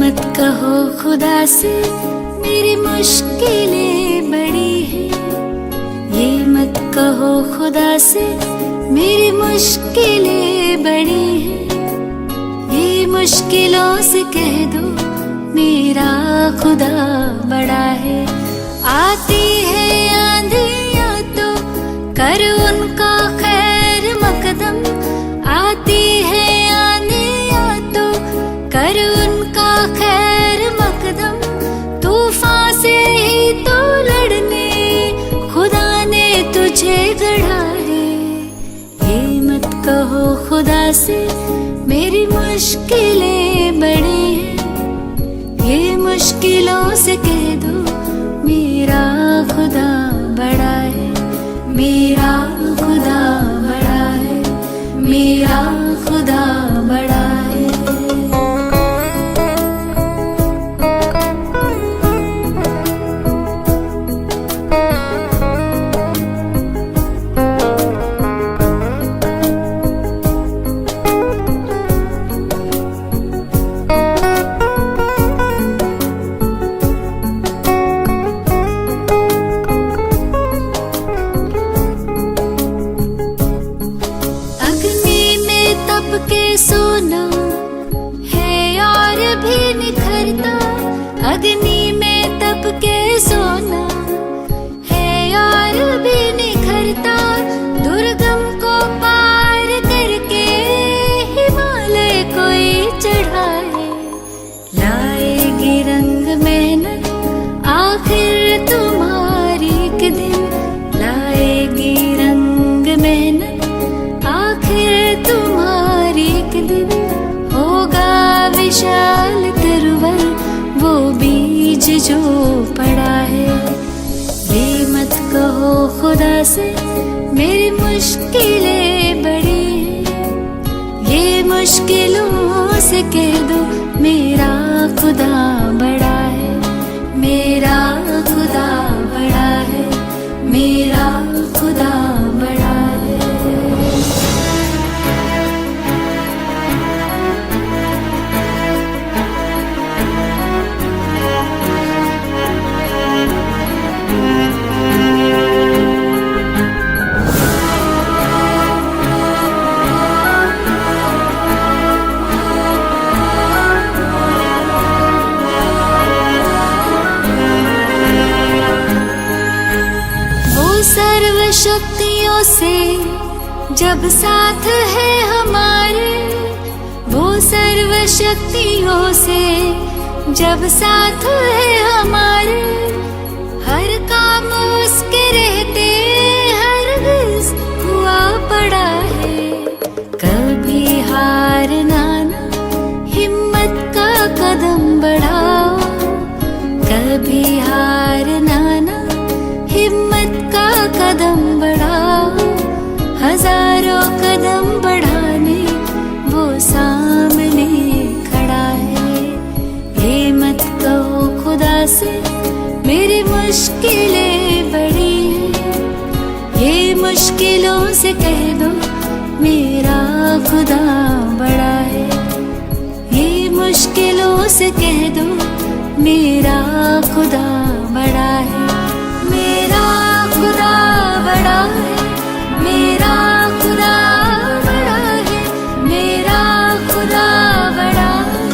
मत कहो खुदा से मेरी मुश्किलें बड़ी हैं, ये मत कहो खुदा से मेरी मुश्किलें बड़ी हैं, ये मुश्किलों से कह दो मेरा खुदा बड़ा है। आती है आंधियाँ तो कर उनका खैर मकदम, आती है आंधियाँ तो कर उनका खैर मकदम, तूफान से ही तो लड़ने खुदा ने तुझे गढ़ा है। ये मत कहो खुदा से मेरी मुश्किलें बड़ी हैं, ये मुश्किलों से कह दो मेरा खुदा बड़ा है, मेरा खुदा बड़ा है, मेरा खुदा बड़ा है। सोना है और भी निखरता, अग्नि में तप के सोना है और भी निखरता, दुर्गम को पार करके हिमालय कोई चढ़ा है। लाएगी रंग मेहनत आखिर तुम्हारी एक दिन, लाएगी रंग मेहनत आखिर तुम्हारी एक दिन, होगा विशाल तरवर वो बीज जो पड़ा है। ये मत कहो खुदा से मेरी मुश्किलें बड़ी हैं, ये मुश्किलों से कह दो मेरा खुदा बड़ा है, मेरा खुदा बड़ा है, मेरा खुदा बड़ा है। शक्तियों से जब साथ है हमारे, वो सर्व शक्तियों से जब साथ है हमारे, हर काम उसके रहते हरगिज़ हुआ पड़ा है। कभी हारना ना, हिम्मत का कदम बढ़ाओ, कभी हारना ना, हिम्मत का कदम बढ़ाओ, हजारों कदम बढ़ाने वो सामने खड़ा है। ये मत कहो खुदा से मेरी मुश्किलें बड़ी हैं, ये मुश्किलों से कह दो मेरा खुदा बड़ा है, ये मुश्किलों से कह दो मेरा खुदा बड़ा है, मेरा खुदा बड़ा है, मेरा खुदा बड़ा है, मेरा खुदा बड़ा है।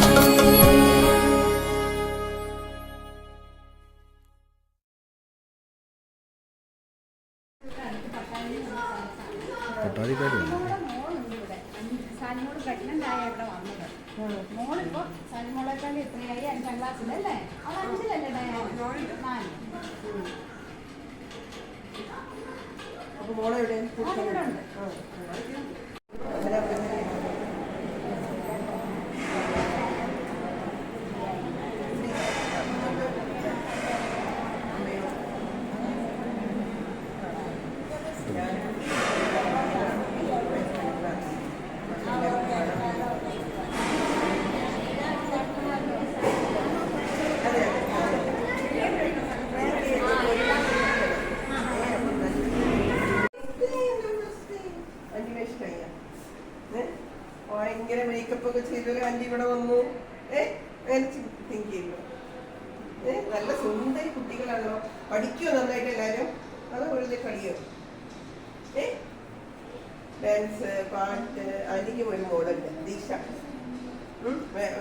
സനിമോള് പ്രഗ്നന്റ് ആയ ഇവിടെ വന്നത്. മോളിപ്പോ സനിമോളെക്കാൾ എത്രയായി? 5ാം ക്ലാസ്സിലല്ലേ? അവൾ 5-ലല്ലേ ഡയാന? 4. അപ്പൊ മോളെ എവിടെ? ഇവിടെ ഉണ്ട്. തിങ്ക് ചെയ്യുന്നു. നല്ല സുന്ദരി കുട്ടികളാണല്ലോ. പഠിക്കുമോ നന്നായിട്ട് എല്ലാവരും? അതോ വെറുതെ കളിയോ? ഡാൻസ്, പാട്ട്. ആൻറ്റിക്കും ഒരു മോളുണ്ട്, ദിശ.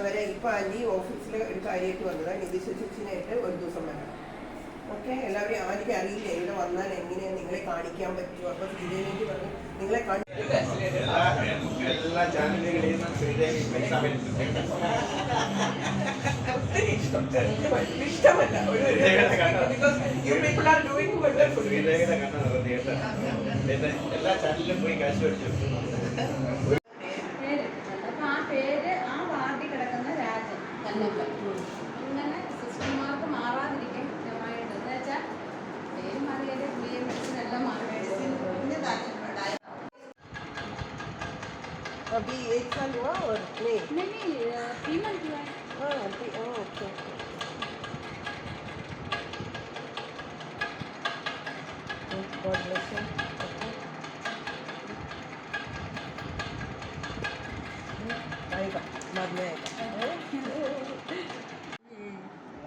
വരെ ഇപ്പം ആൻറ്റി ഓഫീസിൽ ഒരു കാര്യമായിട്ട് വന്നതാണ്. നിതീഷ ചേച്ചിനായിട്ട് ഒരു ദിവസം വരണം. ഓക്കെ, എല്ലാവരും ആദ്യം അറിയില്ല ഇവിടെ വന്നാൽ എങ്ങനെയാണ് നിങ്ങളെ കാണിക്കാൻ പറ്റുമോ. അപ്പോൾ ശ്രീദേവിക്ക് പറഞ്ഞു നിങ്ങളെ ഇഷ്ടമല്ല. എല്ലാ ചാനലിലും പോയി കാശ് പഠിച്ചു. അപ്പൊ ആ പേര് ആ വാർഡിൽ കിടക്കുന്ന രാജൻ കല്ലപ്പൻ. അങ്ങനെ സിസ്റ്റർമാർക്ക് മാറാതിരിക്കാൻ കൃത്യമായിട്ട് എന്ന് വെച്ചാൽ പേര് മാറിയാലും പുതിയ മെഡിസിൻ എല്ലാം മാറി. മെഡിസിൻ अभी 1 साल हुआ और नहीं? नहीं 3 मंथ हुआ है. हाँ अभी ओके. God bless you. आएगा बाद में आएगा.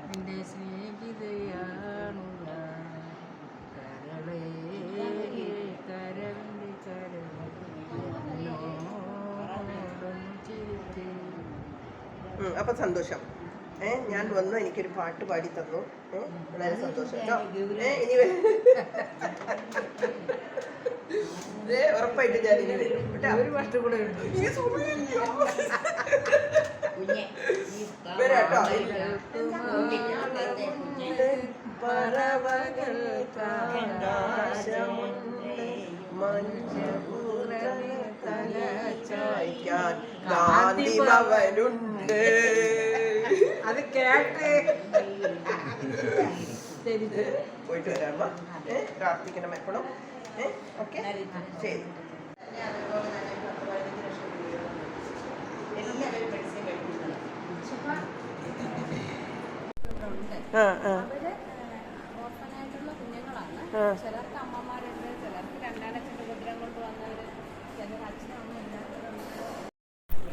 നിന്റെ സ്നേഹിതയാണുള്ള കരളേ കരളിൻ്റെ അപ്പൊ സന്തോഷം. ഞാൻ വന്നു, എനിക്കൊരു പാട്ട് പാടി തന്നു. വളരെ സന്തോഷം. ഇനി ഉറപ്പായിട്ട് ഞാൻ ഇനി വരും. ഒരു വർഷം കൂടെ ഉണ്ട്. വരാട്ടോ. ഗാന്ധി ഭവനുണ്ട്. അത് കേട്ട് പോയിട്ട് വരാമ്മ. പ്രാർത്ഥിക്കണം എപ്പോഴും. ഓക്കെ ശരി. അവര് ഓർഫനായിട്ടുള്ള കുഞ്ഞുങ്ങളാണ്. ചിലർക്ക് അമ്മമാരുണ്ട്, ചിലർക്ക് രണ്ടാനച്ഛൻ്റെ ഉപദ്രവം കൊണ്ട് വന്നവര്, ചിലർ അച്ഛനും അമ്മ ഇല്ലാത്തവരുണ്ട്.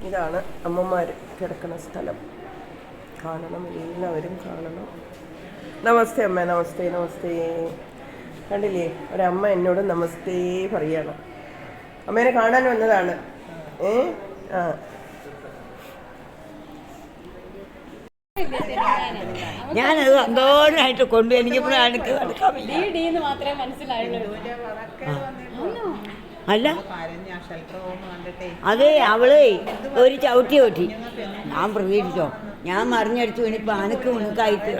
ഇതാണ് അമ്മമാർ കിടക്കുന്ന സ്ഥലം. കാണണം, എല്ലാവരും കാണണം. നമസ്തേ അമ്മ. നമസ്തേ. നമസ്തേ. കണ്ടില്ലേ, ഒരമ്മ എന്നോട് നമസ്തേ പറയാണ്. അമ്മേനെ കാണാൻ വന്നതാണ്. ആ ഞാനത് സന്തോഷമായിട്ട് കൊണ്ടു. എനിക്കിപ്പോഴും എനിക്ക് നടക്കാൻ മാത്രമേ മനസ്സിലായുള്ളൂ. അല്ല അതെ, അവള് ഒരു ചവിട്ടി ഓട്ടി. ഞാൻ പ്രതീക്ഷിച്ചോ, ഞാൻ മറിഞ്ഞടിച്ചു. ഇനിയിപ്പോൾ അനക്ക് മുനുക്കായിട്ട്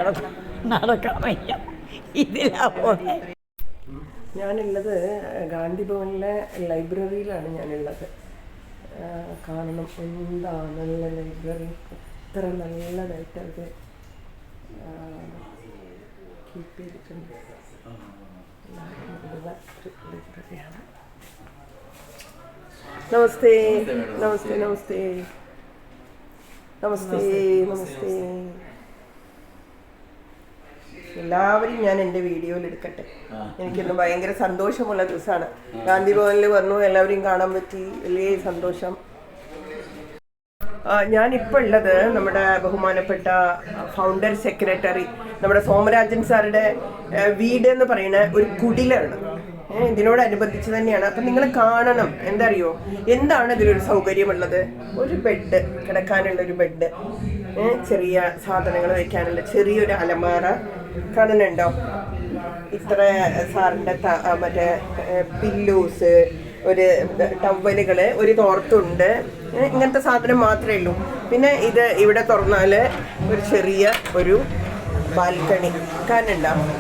നടക്കാൻ വയ്യ. ഇതിലാ പോലെ. ഞാനുള്ളത് ഗാന്ധി ഭവനിലെ ലൈബ്രറിയിലാണ് ഞാനുള്ളത്. കാണണം, എന്താണുള്ള ലൈബ്രറി. എത്ര നല്ലതായിട്ട് അവർ കീപ്പ് ചെയ്തിട്ടുണ്ട്. ലൈബ്രറിയാണ്. നമസ്തേ. നമസ്തേ. നമസ്തേ. നമസ്തേ. നമസ്തേ. എല്ലാവരും ഞാൻ എൻ്റെ വീഡിയോയിൽ എടുക്കട്ടെ. എനിക്കിന്ന് ഭയങ്കര സന്തോഷമുള്ള ദിവസമാണ്. ഗാന്ധി ഭവനിൽ വന്നു, എല്ലാവരെയും കാണാൻ പറ്റി. വലിയ സന്തോഷം. ഞാനിപ്പോൾ ഉള്ളത് നമ്മുടെ ബഹുമാനപ്പെട്ട ഫൗണ്ടർ സെക്രട്ടറി നമ്മുടെ സോമരാജൻ സാറുടെ വീട് എന്ന് പറയുന്ന ഒരു കുടിലാണ്. ഇതിനോടനുബന്ധിച്ച് തന്നെയാണ്. അപ്പം നിങ്ങൾ കാണണം. എന്താ അറിയോ, എന്താണ് ഇതിലൊരു സൗകര്യമുള്ളത്? ഒരു ബെഡ്, കിടക്കാനുള്ളൊരു ബെഡ്, ചെറിയ സാധനങ്ങൾ വയ്ക്കാനുള്ള ചെറിയൊരു അലമാര കാണുന്നുണ്ടോ? ഇത്ര സാറിൻ്റെ മറ്റേ പില്ലൂസ്, ഒരു ടവലുകൾ, ഒരു തോർത്തുണ്ട്. ഇങ്ങനത്തെ സാധനം മാത്രമേ ഉള്ളൂ. പിന്നെ ഇത് ഇവിടെ തുറന്നാൽ ഒരു ചെറിയ ഒരു ബാൽക്കണി കാണുന്നുണ്ടാവും.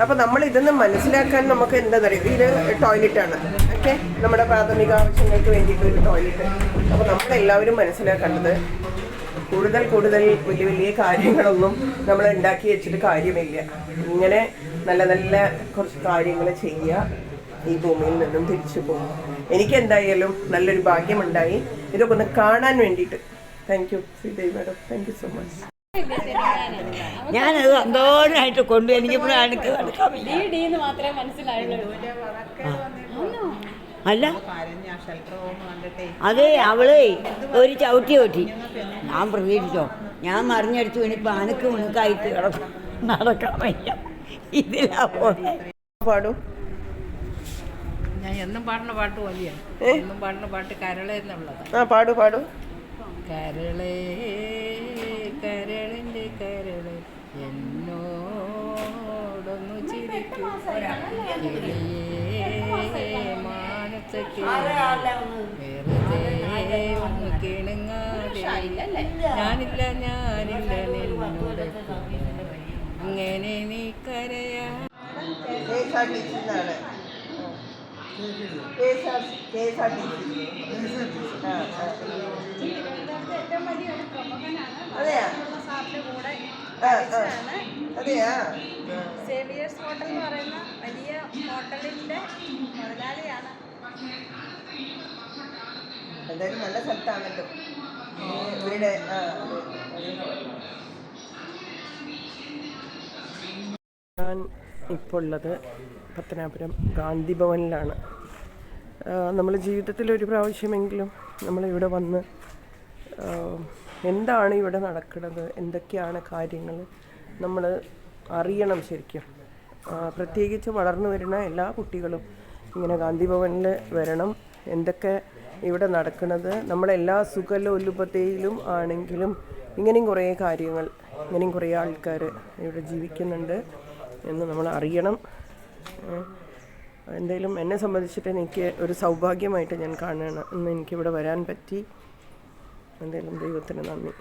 അപ്പോൾ നമ്മൾ ഇതൊന്ന് മനസ്സിലാക്കാൻ നമുക്ക് എന്താ പറയുക, ഇത് ടോയ്ലറ്റാണ്. ഓക്കെ, നമ്മുടെ പ്രാഥമിക ആവശ്യങ്ങൾക്ക് വേണ്ടിയിട്ടൊരു ടോയ്ലറ്റ്. അപ്പോൾ നമ്മളെല്ലാവരും മനസ്സിലാക്കേണ്ടത് കൂടുതൽ വലിയ വലിയ കാര്യങ്ങളൊന്നും നമ്മൾ ഉണ്ടാക്കി വെച്ചിട്ട് കാര്യമില്ല. ഇങ്ങനെ നല്ല നല്ല കുറച്ച് കാര്യങ്ങൾ ചെയ്യുക, ഈ ഭൂമിയിൽ നിന്നും തിരിച്ചു പോകും. എനിക്ക് എന്തായാലും നല്ലൊരു ഭാഗ്യമുണ്ടായി ഇതൊക്കെ ഒന്ന് കാണാൻ വേണ്ടിയിട്ട്. Thank you Sridevi madam, thank you so much. ഞാനത് സന്തോഷമായിട്ട് കൊണ്ടു. എനിക്കിപ്പോഴും എനിക്ക് നടക്കാൻ വയ്യ. മാത്രമേ മനസ്സിലായുള്ളൂ. അല്ല അതെ, അവള് ഒരു ചവിട്ടി ഓട്ടി. ഞാൻ പ്രതീക്ഷിച്ചോ, ഞാൻ മറിഞ്ഞടിച്ചു വീണിപ്പോൾ അനക്ക് ഉണക്കായിട്ട് നടക്കാൻ വയ്യ. ഇതിലാ പോലെ പാടും. ഞാൻ എന്നും പാടുന്ന പാട്ട് പോലെയാ. എന്നും പാടുന്ന പാട്ട് കരള എന്നുള്ളത്. ആ പാടു പാടു. കരളേ കരളിൻ്റെ കരള് എന്നോടൊന്നു ചിരിക്കൂ മാനസക്ക് വെറുതെ ഒന്ന് കിണങ്ങാതെ ഞാനില്ല നിന്നോട് അങ്ങനെ നീ കരയാ. തിരുവനന്തപുരത്തെ ഏറ്റവും വലിയ ഒരു പ്രമുഖനാണ്. സാറിന്റെ കൂടെ സേവിയേഴ്സ് ഹോട്ടൽ എന്ന് പറയുന്ന വലിയ ഹോട്ടലിന്റെ മുതലാളിയാണ്. എന്തായാലും നല്ല സ്ഥലത്താണല്ലോ ഇവിടെ. ഞാൻ ഇപ്പോൾ ഉള്ളത് പത്തനാപുരം ഗാന്ധി ഭവനിലാണ്. നമ്മൾ ജീവിതത്തിൽ ഒരു പ്രാവശ്യമെങ്കിലും നമ്മളിവിടെ വന്ന് എന്താണ് ഇവിടെ നടക്കുന്നത്, എന്തൊക്കെയാണ് കാര്യങ്ങൾ നമ്മൾ അറിയണം ശരിക്കും. പ്രത്യേകിച്ച് വളർന്നു വരുന്ന എല്ലാ കുട്ടികളും ഇങ്ങനെ ഗാന്ധി ഭവനിൽ വരണം. എന്തൊക്കെ ഇവിടെ നടക്കുന്നത്, നമ്മളെല്ലാ സുഖലോലുപതയിലും ആണെങ്കിലും ഇങ്ങനെയും കുറേ കാര്യങ്ങൾ, ഇങ്ങനെയും കുറേ ആൾക്കാർ ഇവിടെ ജീവിക്കുന്നുണ്ട് എന്ന് നമ്മൾ അറിയണം. എന്തായാലും എന്നെ സംബന്ധിച്ചിട്ട് എനിക്ക് ഒരു സൗഭാഗ്യമായിട്ട് ഞാൻ കാണുകയാണ്. ഇന്ന് എനിക്കിവിടെ വരാൻ പറ്റി. എന്തായാലും ദൈവത്തിന് നന്ദി.